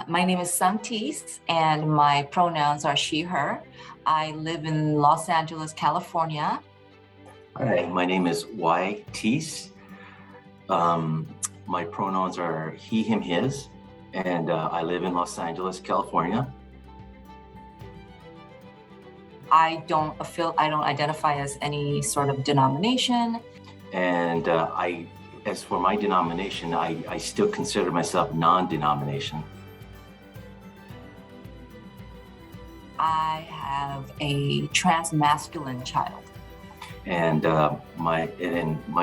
My name is Santis, and my pronouns are she, her. I live in Los Angeles, California. Hi, my name is Y. Tees. My pronouns are he, him, his, and I live in Los Angeles, California. I don't identify as any sort of denomination. And as for my denomination, I still consider myself non-denomination. I have a trans-masculine child. And my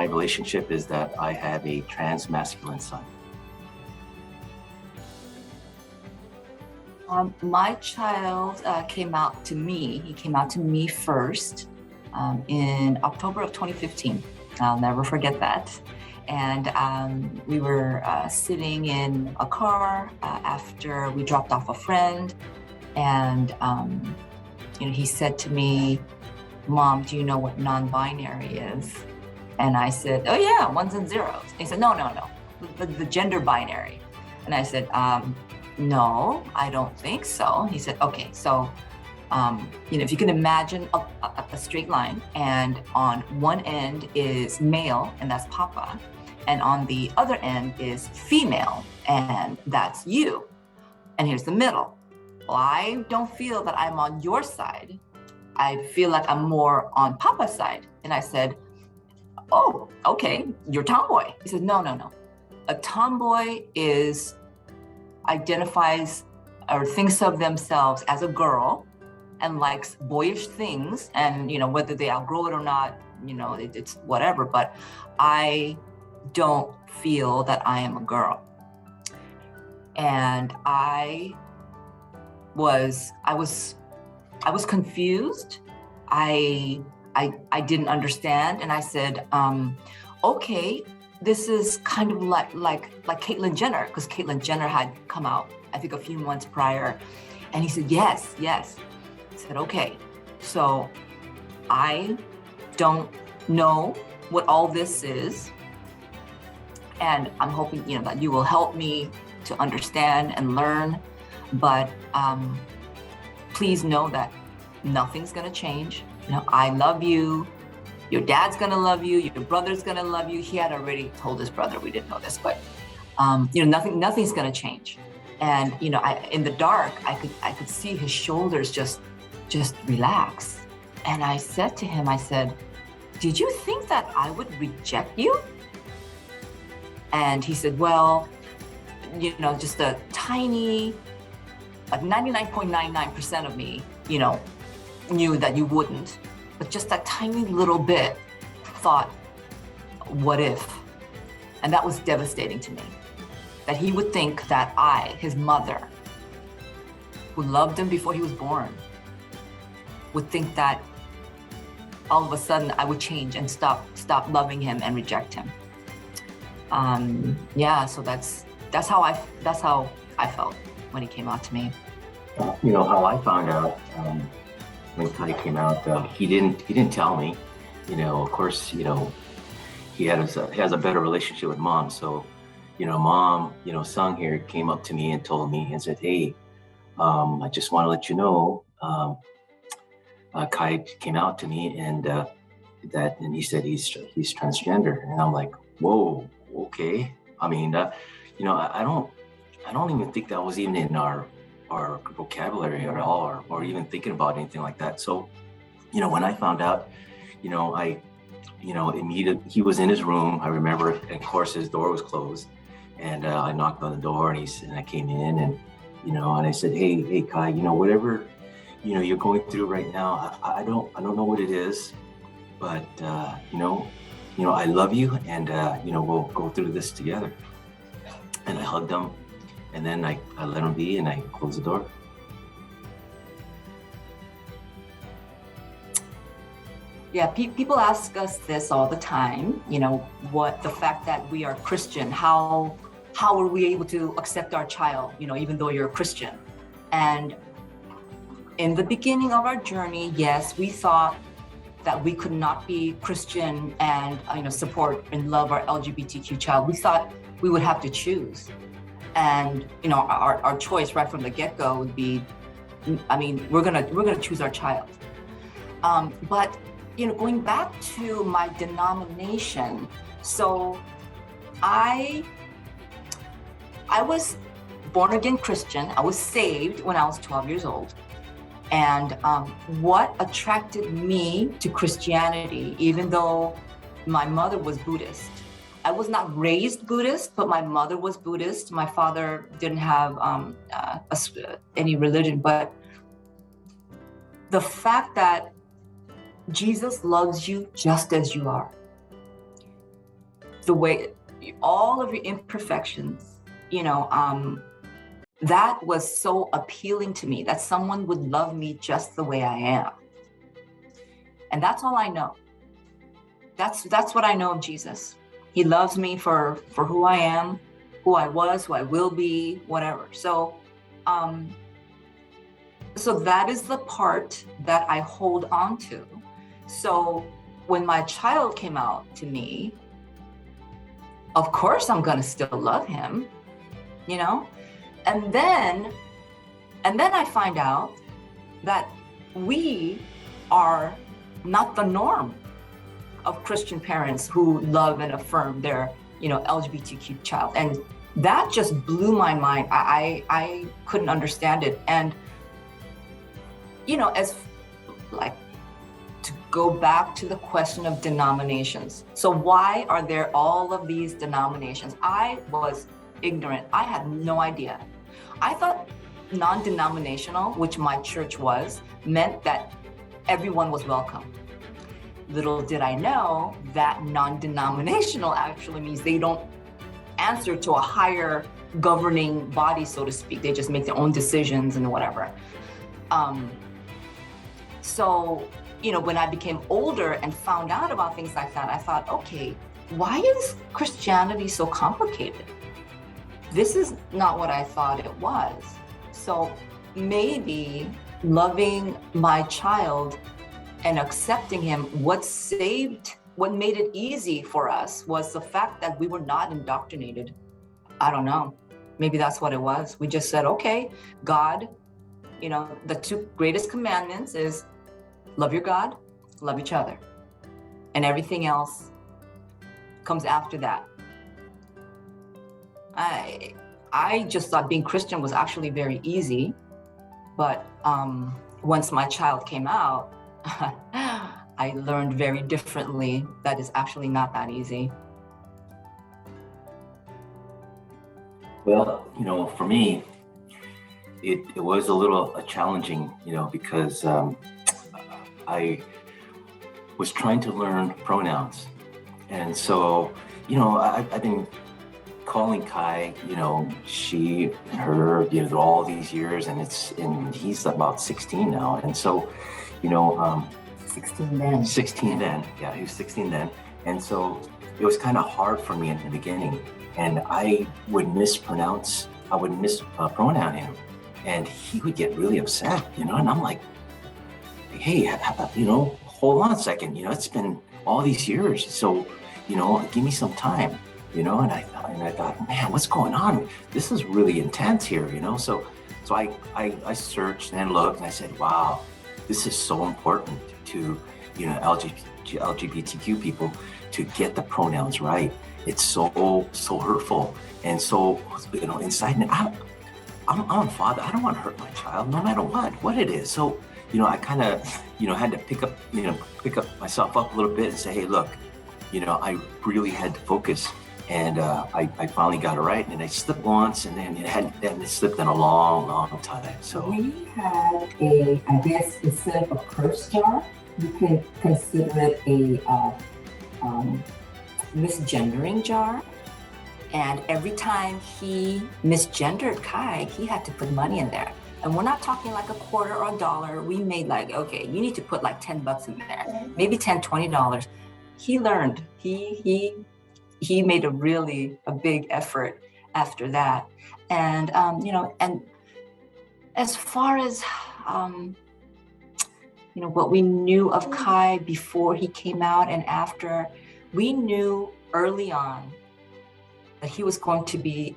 relationship is that I have a trans-masculine son. My child came out to me. He came out to me first in October of 2015. I'll never forget that. And we were sitting in a car after we dropped off a friend. And he said to me, "Mom, do you know what non-binary is?" And I said, "Oh yeah, ones and zeros." And he said, No, the gender binary. And I said, "No, I don't think so." He said, "Okay, so if you can imagine a straight line, and on one end is male, and that's Papa, and on the other end is female, and that's you, and here's the middle. Well, I don't feel that I'm on your side. I feel like I'm more on Papa's side." And I said, "Oh, okay, you're tomboy." He said, No. A tomboy identifies or thinks of themselves as a girl and likes boyish things, and whether they outgrow it or not, it's whatever, but I don't feel that I am a girl. And I was confused. I didn't understand, and I said, "Okay, this is kind of like Caitlyn Jenner," because Caitlyn Jenner had come out, I think, a few months prior. And he said, yes. I said, "Okay, so I don't know what all this is, and I'm hoping that you will help me to understand and learn, but please know that nothing's gonna change. I love you. Your dad's gonna love you. Your brother's gonna love you." He had already told his brother. We didn't know this, but nothing's gonna change. And in the dark, I could see his shoulders just relax. And I said to him, I said, "Did you think that I would reject you?" And he said, "Well, just a tiny, like 99.99% of me, knew that you wouldn't, but just that tiny little bit thought, what if?" And that was devastating to me, that he would think that I, his mother, who loved him before he was born, would think that all of a sudden I would change and stop loving him and reject him. So that's how I felt when he came out to me. How I found out when Kai came out, he didn't tell me. Of course, he has a better relationship with Mom. So, Mom, Sung here came up to me and told me and said, "Hey, I just want to let you know, Kai came out to me and he said he's transgender." And I'm like, "Whoa, okay." I mean, I don't even think that was even in our vocabulary at all, or even thinking about anything like that. So, when I found out, immediately he was in his room. I remember, and of course, his door was closed, and I knocked on the door, and I came in, and and I said, "Hey, Kai, whatever you're going through right now, I don't know what it is, but I love you, and we'll go through this together." And I hugged him, and then I let him be, and I closed the door. Yeah, people ask us this all the time, what the fact that we are Christian, how are we able to accept our child, even though you're a Christian? And in the beginning of our journey, yes, we thought that we could not be Christian and support and love our LGBTQ child. We thought we would have to choose. And our choice right from the get-go would be, I mean, we're gonna choose our child. But going back to my denomination, so I was born again Christian. I was saved when I was 12 years old. And what attracted me to Christianity, even though my mother was Buddhist, I was not raised Buddhist, but my mother was Buddhist. My father didn't have any religion, but the fact that Jesus loves you just as you are, the way, all of your imperfections, that was so appealing to me, that someone would love me just the way I am. And that's all I know. That's what I know of Jesus. He loves me for who I am, who I was, who I will be, whatever. So that is the part that I hold on to. So when my child came out to me, of course I'm gonna still love him, And then I find out that we are not the norm of Christian parents who love and affirm their, LGBTQ child. And that just blew my mind. I couldn't understand it. And, as like, to go back to the question of denominations. So why are there all of these denominations? I was ignorant. I had no idea. I thought non-denominational, which my church was, meant that everyone was welcome. Little did I know that non-denominational actually means they don't answer to a higher governing body, so to speak. They just make their own decisions and whatever. So, when I became older and found out about things like that, I thought, okay, why is Christianity so complicated? This is not what I thought it was. So maybe loving my child and accepting him, what made it easy for us was the fact that we were not indoctrinated. I don't know. Maybe that's what it was. We just said, okay, God, the two greatest commandments is love your God, love each other. And everything else comes after that. I just thought being Christian was actually very easy, but once my child came out, I learned very differently that it's actually not that easy. Well, for me, it was a little challenging, because I was trying to learn pronouns. And so, I've been calling Kai, she, her, all these years, and he's about 16 now. And so, 16 then. 16 then, yeah, he was 16 then. And so it was kind of hard for me in the beginning. And I would mispronoun him. And he would get really upset, and I'm like, hey, hold on a second, it's been all these years. So, give me some time. And I thought, man, what's going on? This is really intense here, So I searched and looked, and I said, wow, this is so important to, LGBTQ people to get the pronouns right. It's so hurtful. And so, inside me, I'm a father. I don't want to hurt my child, no matter what it is. So, I kind of, had to pick up myself up a little bit and say, hey, look, I really had to focus. And I finally got it right, and I slipped once, and then it slipped in a long, long time. So we had I guess instead of a curse jar, you can consider it a misgendering jar. And every time he misgendered Kai, he had to put money in there. And we're not talking like a quarter or a dollar. We made like, okay, you need to put like $10 in there, maybe $10, $20. He learned. He made a big effort after that. And, and as far as, what we knew of Kai before he came out and after, we knew early on that he was going to be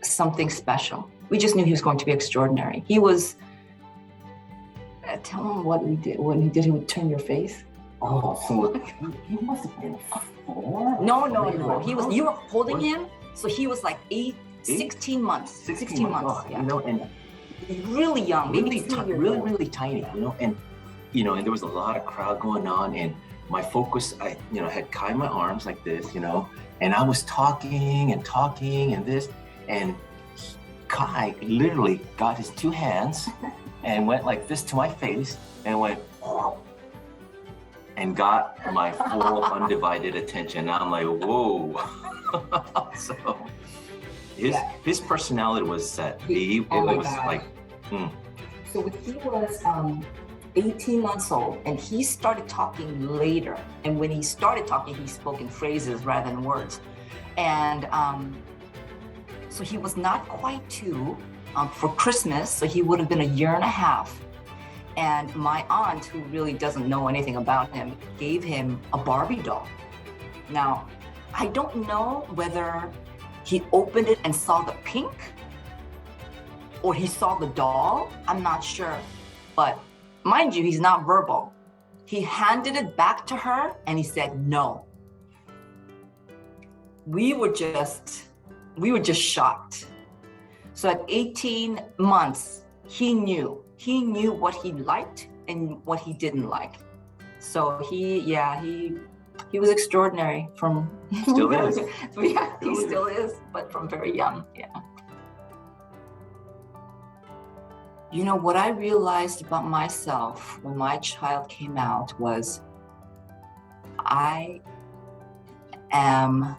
something special. We just knew he was going to be extraordinary. He was, tell him what he did. When he did, he would turn your face. Oh, so he must have been 4. No. He was, you were holding him, so he was like 16 months. 16 months, God, yeah. You know, and Really young, maybe 3 years old. really tiny, and there was a lot of crowd going on, and my focus, I had Kai in my arms like this, and I was talking and this, and Kai literally got his 2 hands and went like this to my face and went, and got my full undivided attention. I'm like, whoa. So his personality was set. It was like, So when he was 18 months old, and he started talking later, and when he started talking, he spoke in phrases rather than words. And so he was not quite 2 for Christmas, so he would have been 1.5 years. And my aunt, who really doesn't know anything about him, gave him a Barbie doll. Now, I don't know whether he opened it and saw the pink or he saw the doll. I'm not sure. But mind you, he's not verbal. He handed it back to her and he said, no. We were just shocked. So at 18 months, he knew what he liked and what he didn't like. So he was extraordinary from still is. Yeah, he still is, but from very young. Yeah. What I realized about myself when my child came out was I am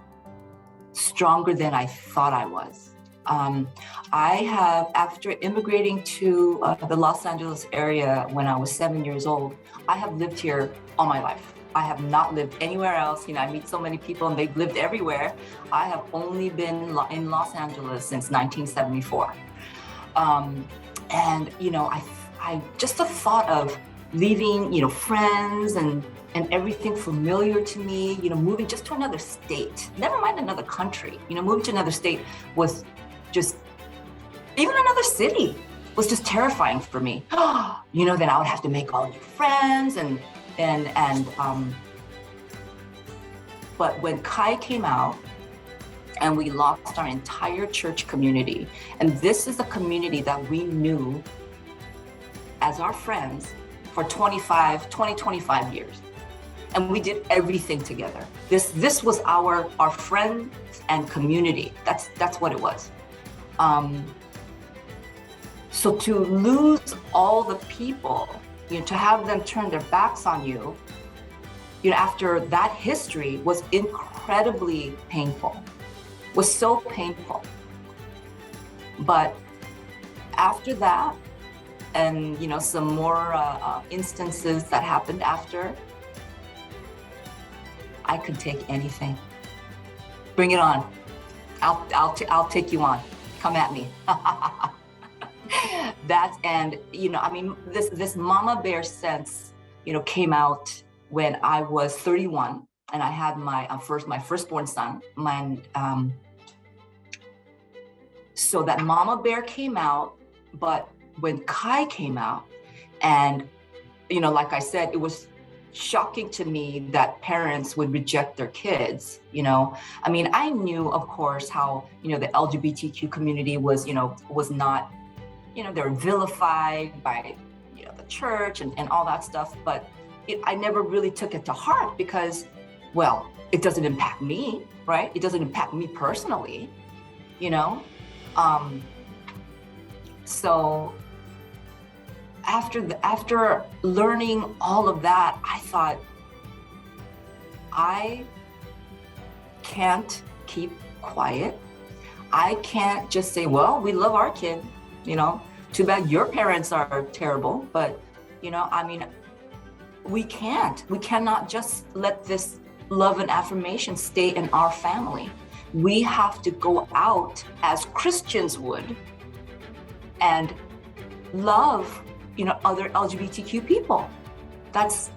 stronger than I thought I was. I have, after immigrating to the Los Angeles area when I was 7 years old, I have lived here all my life. I have not lived anywhere else. I meet so many people and they've lived everywhere. I have only been in Los Angeles since 1974. And I just the thought of leaving, friends and everything familiar to me, moving just to another state, never mind another country, moving to another state was just, even another city was just terrifying for me. Then I would have to make all new friends but when Kai came out and we lost our entire church community, and this is a community that we knew as our friends for 25 years. And we did everything together. This was our friend and community. That's what it was. So to lose all the people, to have them turn their backs on you, after that history was incredibly painful, was so painful. But after that, and some more instances that happened after, I could take anything. Bring it on. I'll take you on. Come at me. This mama bear sense, came out when I was 31 and I had my firstborn son. So that mama bear came out, but when Kai came out, and like I said, it was shocking to me that parents would reject their kids. I knew, of course, how the LGBTQ community was not, they were vilified by the church and all that stuff, but I never really took it to heart because, well, it doesn't impact me, right? It doesn't impact me personally, So after learning all of that, I thought, I can't keep quiet. I can't just say, well, we love our kid, too bad your parents are terrible, but we cannot just let this love and affirmation stay in our family. We have to go out as Christians would and love, other LGBTQ people. That's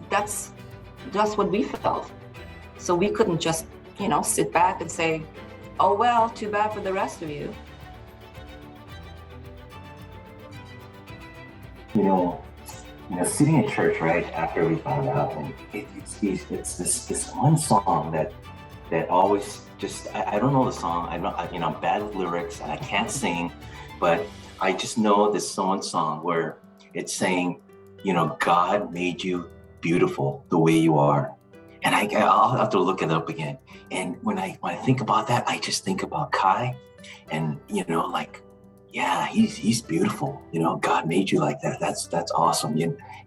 what we felt. So we couldn't just, sit back and say, oh, well, too bad for the rest of you. you know, sitting in church right after we found out, and it's this one song that always just I don't know the song. I'm bad with lyrics and I can't sing, but I just know this one song where it's saying, God made you beautiful the way you are. And I'll have to look it up again. And when I think about that, I just think about Kai, and yeah, he's beautiful. God made you like that. That's awesome.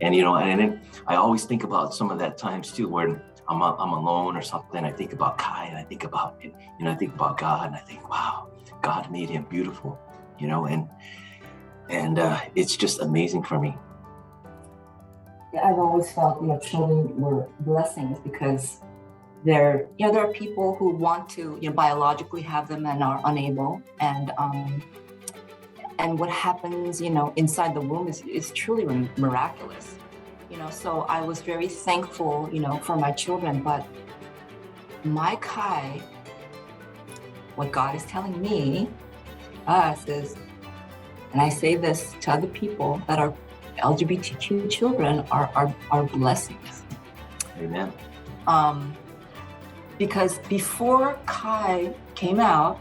And then I always think about some of that times too, where I'm alone or something. I think about Kai, and I think about I think about God, and I think, wow, God made him beautiful. And it's just amazing for me. Yeah, I've always felt, children were blessings because there are people who want to, biologically have them and are unable. And what happens, inside the womb is truly miraculous. So I was very thankful, for my children. But my Kai, what God is telling me, us is, and I say this to other people that are LGBTQ children are blessings. Amen. Because before Kai came out,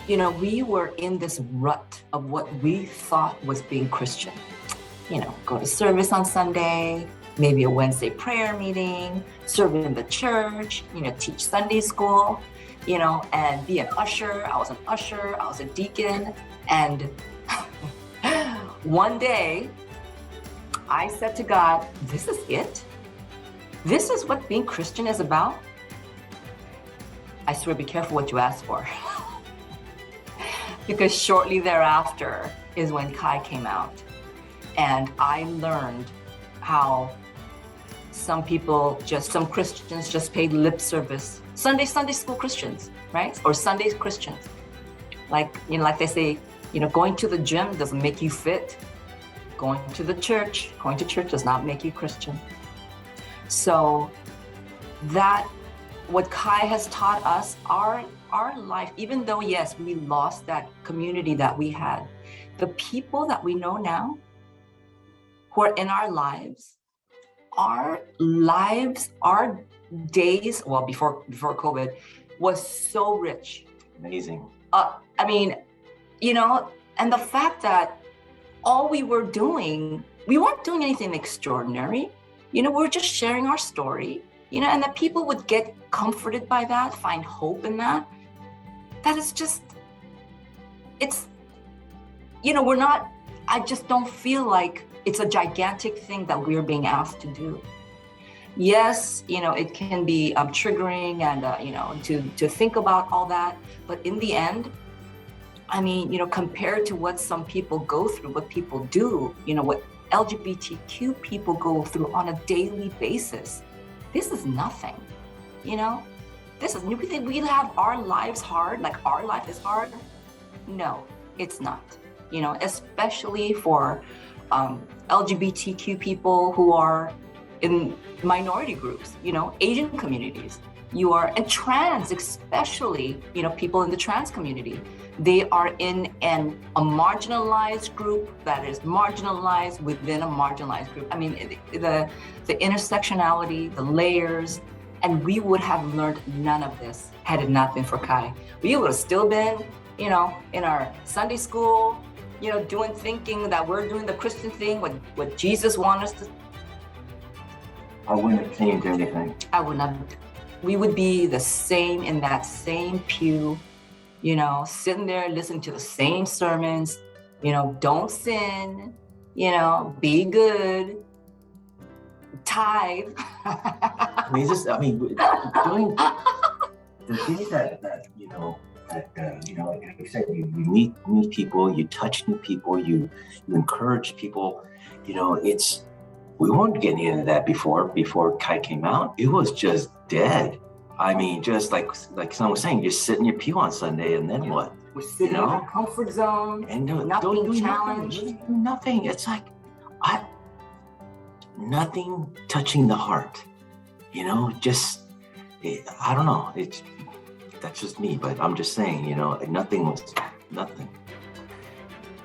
we were in this rut of what we thought was being Christian. Go to service on Sunday, maybe a Wednesday prayer meeting, serve in the church, teach Sunday school, and be an usher. I was an usher, I was a deacon. And one day I said to God, this is it? This is what being Christian is about? I swear, be careful what you ask for. Because shortly thereafter is when Kai came out. And I learned how some Christians just paid lip service. Sunday school Christians, right? Or Sunday Christians. Like they say, going to the gym doesn't make you fit. Going to church does not make you Christian. So what Kai has taught us, our life, even though, yes, we lost that community that we had, the people that we know now who are in our lives, our days, well, before COVID, was so rich. Amazing. And the fact that all we were doing, we weren't doing anything extraordinary. We were just sharing our story, and that people would get comforted by that, find hope in that. That is just, I just don't feel like it's a gigantic thing that we're being asked to do. Yes, it can be triggering and, to think about all that. But in the end, compared to what some people go through, what people do, what LGBTQ people go through on a daily basis, this is nothing. We think we have our lives hard, like our life is hard. No, it's not. Especially for LGBTQ people who are in minority groups, Asian communities, and trans, especially, people in the trans community. They are in a marginalized group that is marginalized within a marginalized group. The intersectionality, the layers, and we would have learned none of this had it not been for Kai. We would have still been, in our Sunday school, thinking that we're doing the Christian thing, what Jesus wants us to. I wouldn't have changed anything. I would not. We would be the same in that same pew, sitting there listening to the same sermons, don't sin, be good, tithe. Doing the things that like you said, you meet new people, you touch new people, you encourage people. We weren't getting into that before Kai came out. It was just dead. Just like someone was saying, just sit in your pew on Sunday, and then what? We're sitting in our comfort zone and not being challenged. Do nothing. It's like nothing touching the heart. I don't know. That's just me, but I'm just saying, nothing was nothing.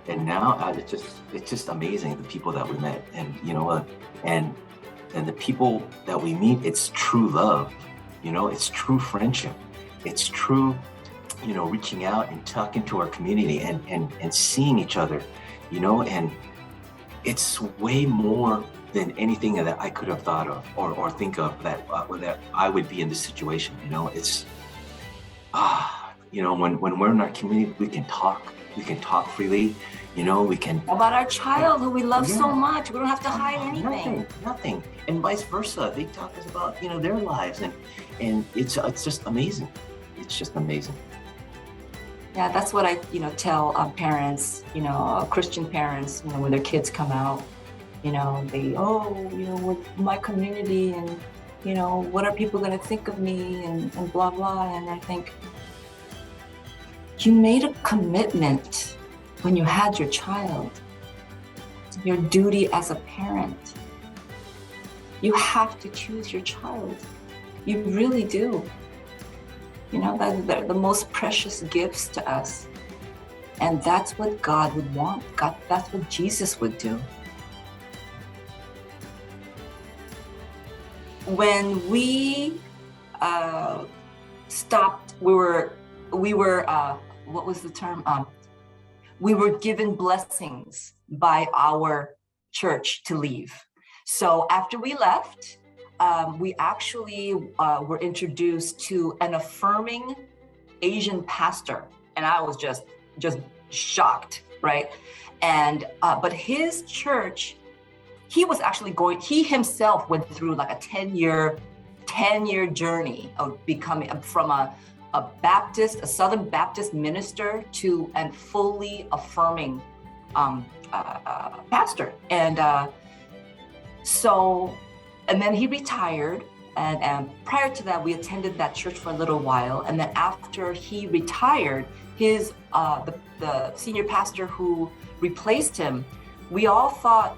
And now it's just amazing, the people that we met. And and the people that we meet, it's true love, it's true friendship, it's true reaching out and talking to our community and seeing each other, and it's way more than anything that I could have thought of or think of that I would be in this situation. It's when we're in our community, we can talk freely. We can about our child who we love so much. We don't have to hide anything. Nothing. And vice versa. They talk us about their lives, and it's just amazing. It's just amazing. Yeah, that's what I tell parents, Christian parents, when their kids come out, they with my community and what are people going to think of me and blah blah. And I think you made a commitment when you had your child. It's your duty as a parent. You have to choose your child. You really do. They're the most precious gifts to us. And that's what God would want. That's what Jesus would do. When we stopped, we were what was the term? We were given blessings by our church to leave. So after we left, we actually were introduced to an affirming Asian pastor, and I was just shocked, right? And but his church, he himself went through like a 10-year journey of becoming from a Southern Baptist minister to a fully affirming pastor, and and then he retired, and prior to that, we attended that church for a little while. And then after he retired, his the senior pastor who replaced him, we all thought,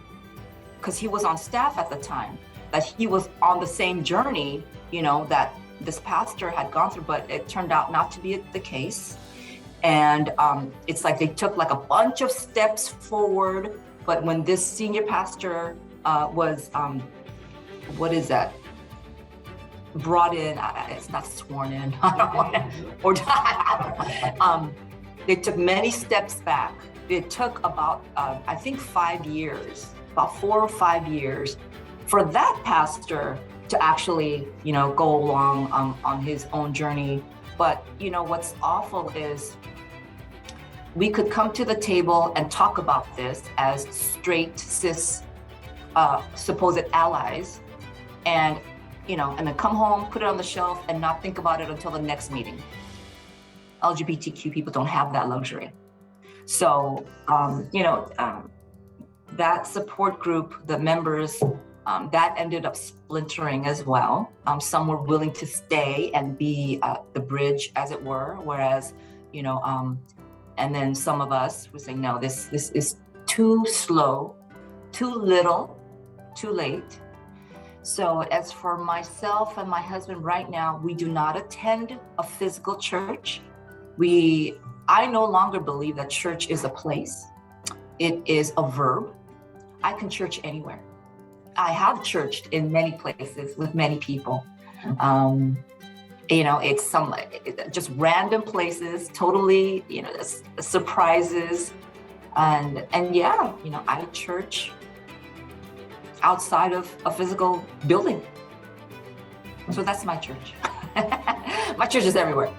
because he was on staff at the time, that he was on the same journey, that this pastor had gone through, but it turned out not to be the case. And it's like they took like a bunch of steps forward, but when this senior pastor was what is that? Brought in, it's not sworn in, they took many steps back. It took about, I think 5 years, about 4 or 5 years for that pastor to actually, go along on his own journey. But, what's awful is we could come to the table and talk about this as straight, cis, supposed allies, and then come home, put it on the shelf, and not think about it until the next meeting. LGBTQ people don't have that luxury. So, that support group, the members, that ended up splintering as well. Some were willing to stay and be the bridge, as it were, whereas, and then some of us were saying, no, this is too slow, too little, too late. So as for myself and my husband right now, we do not attend a physical church. I no longer believe that church is a place. It is a verb. I can church anywhere. I have churched in many places with many people. It's just random places, totally, surprises. And yeah, I church outside of a physical building. So that's my church. My church is everywhere.